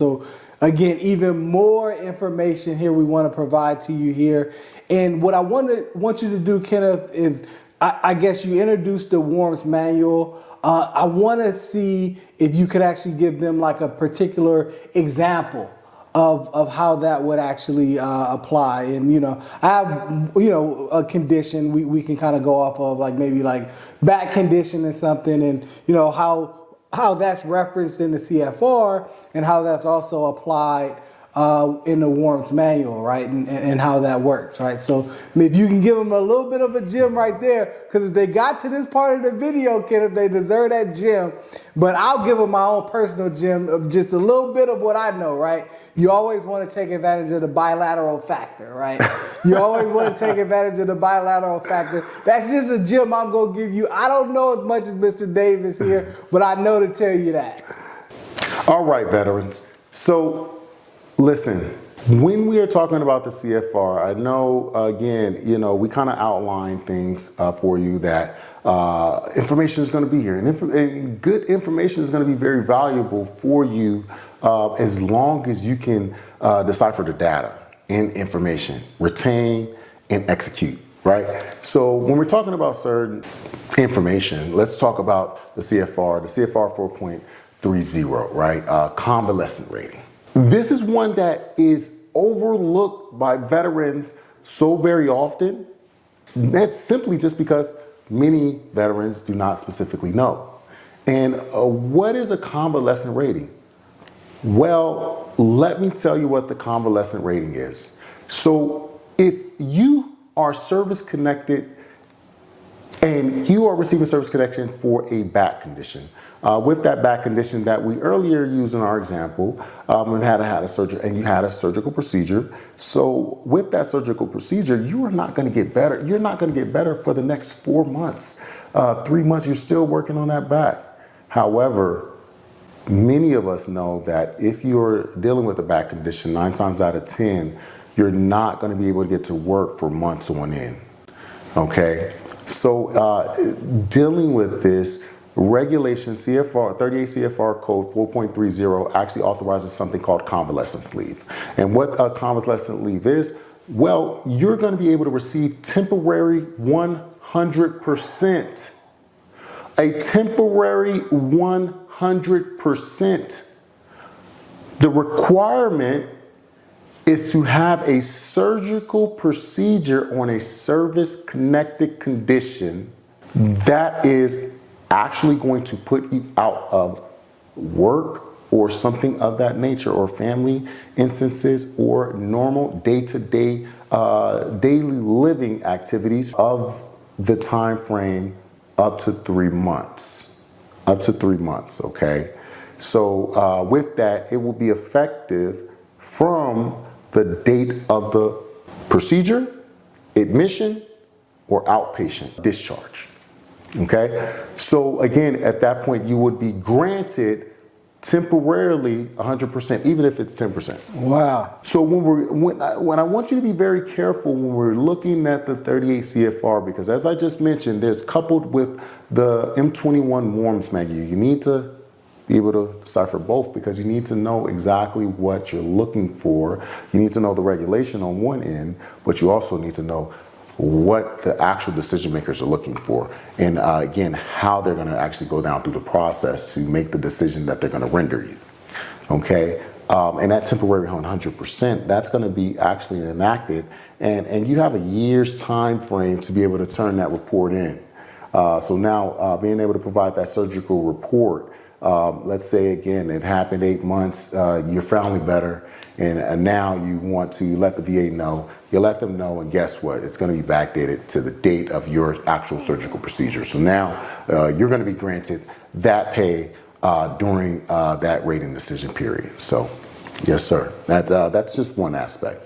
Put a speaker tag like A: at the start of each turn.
A: So again, even more information here we want to provide to you here. And what I want you to do, Kenneth, is I guess you introduced the WARMS manual. I want to see if you could actually give them like a particular example of how that would actually apply. And, you know, I have, you know, a condition we can kind of go off of, like maybe like back condition or something, and, you know, how that's referenced in the CFR and how that's also applied in the WARMS manual, right? And how that works, right? So if you can give them a little bit of a gem right there, because if they got to this part of the video, Kenneth, they deserve that gem. But I'll give them my own personal gem of just a little bit of what I know, right? You always want to take advantage of the bilateral factor, right? You always want to take advantage of the bilateral factor. That's just a gem I'm going to give you. I don't know as much as Mr. Davis here, but I know to tell you that.
B: All right, veterans. So listen, when we are talking about the CFR, I know, again, you know, we kind of outline things for you that information is going to be here. And good information is going to be very valuable for you as long as you can decipher the data and information, retain and execute, right? So when we're talking about certain information, let's talk about the CFR 4.30, right? Convalescent rating. This is one that is overlooked by veterans so very often. That's simply just because many veterans do not specifically know. And what is a convalescent rating? Well, let me tell you what the convalescent rating is. So if you are service connected and you are receiving service connection for a back condition, with that back condition that we earlier used in our example, and you had a surgical procedure. So with that surgical procedure, you are not going to get better. You're not going to get better for the next 4 months, 3 months. You're still working on that back. However, many of us know that if you're dealing with a back condition, 9 times out of 10, you're not going to be able to get to work for months on end. Okay, so dealing with this, regulation CFR 38 CFR code 4.30 actually authorizes something called convalescence leave. And what a convalescent leave is, well, you're going to be able to receive temporary 100%. A temporary 100%. The requirement is to have a surgical procedure on a service-connected condition that is actually going to put you out of work or something of that nature, or family instances, or normal day-to-day daily living activities of the time frame up to 3 months. Up to 3 months, okay? So with that, it will be effective from the date of the procedure, admission, or outpatient discharge. Okay, so again, at that point, you would be granted temporarily 100%, even if it's 10%.
A: Wow.
B: So when I want you to be very careful when we're looking at the 38 CFR, because as I just mentioned, there's coupled with the M21 WARMS manual. You need to be able to decipher both, because you need to know exactly what you're looking for. You need to know the regulation on one end, but you also need to know what the actual decision makers are looking for, and again, how they're going to actually go down through the process to make the decision that they're going to render you. Okay, and that temporary 100%, that's going to be actually enacted, and you have a year's time frame to be able to turn that report in. So now being able to provide that surgical report, let's say again it happened 8 months, you're finally better, and now you want to let the VA know. You let them know, and guess what? It's going to be backdated to the date of your actual surgical procedure. So now you're going to be granted that pay during that rating decision period. So yes, sir. That's just one aspect.